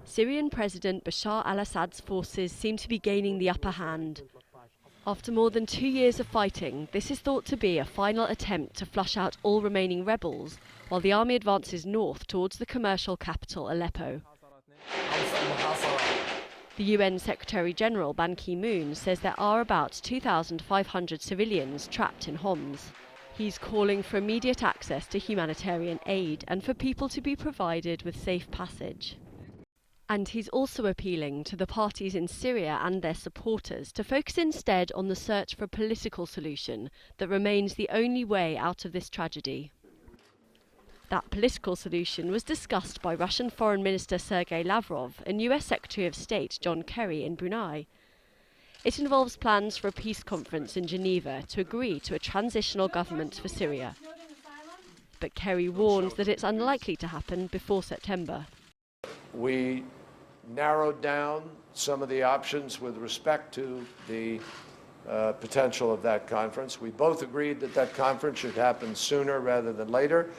Syrian President Bashar al-Assad's forces seem to be gaining the upper hand. After more than 2 years of fighting, this is thought to be a final attempt to flush out all remaining rebels, while the army advances north towards the commercial capital Aleppo. The UN Secretary-General Ban Ki-moon says there are about 2,500 civilians trapped in Homs. He's calling for immediate access to humanitarian aid and for people to be provided with safe passage. And he's also appealing to the parties in Syria and their supporters to focus instead on the search for a political solution that remains the only way out of this tragedy. That political solution was discussed by Russian Foreign Minister Sergei Lavrov and US Secretary of State John Kerry in Brunei. It involves plans for a peace conference in Geneva to agree to a transitional government for Syria. But Kerry warned that it's unlikely to happen before September. We narrowed down some of the options with respect to the potential of that conference. We both agreed that that conference should happen sooner rather than later.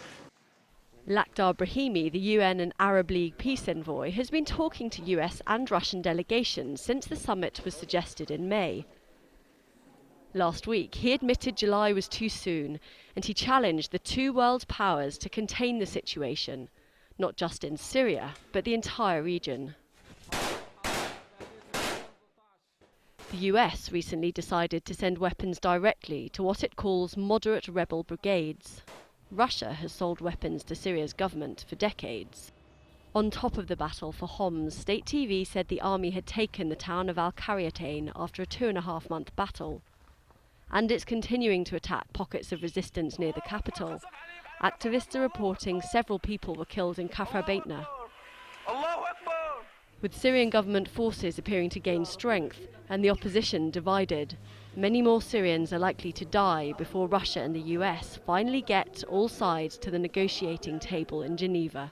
Lakhdar Brahimi, the UN and Arab League peace envoy, has been talking to US and Russian delegations since the summit was suggested in May. Last week, he admitted July was too soon, and he challenged the two world powers to contain the situation, not just in Syria, but the entire region. The US recently decided to send weapons directly to what it calls moderate rebel brigades. Russia has sold weapons to Syria's government for decades. On top of the battle for Homs, state TV said the army had taken the town of Al-Qaryatayn after a 2.5-month battle. And it's continuing to attack pockets of resistance near the capital. Activists are reporting several people were killed in Kafr Beitna. With Syrian government forces appearing to gain strength and the opposition divided, many more Syrians are likely to die before Russia and the US finally get all sides to the negotiating table in Geneva.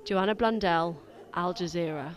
Joanna Blundell, Al Jazeera.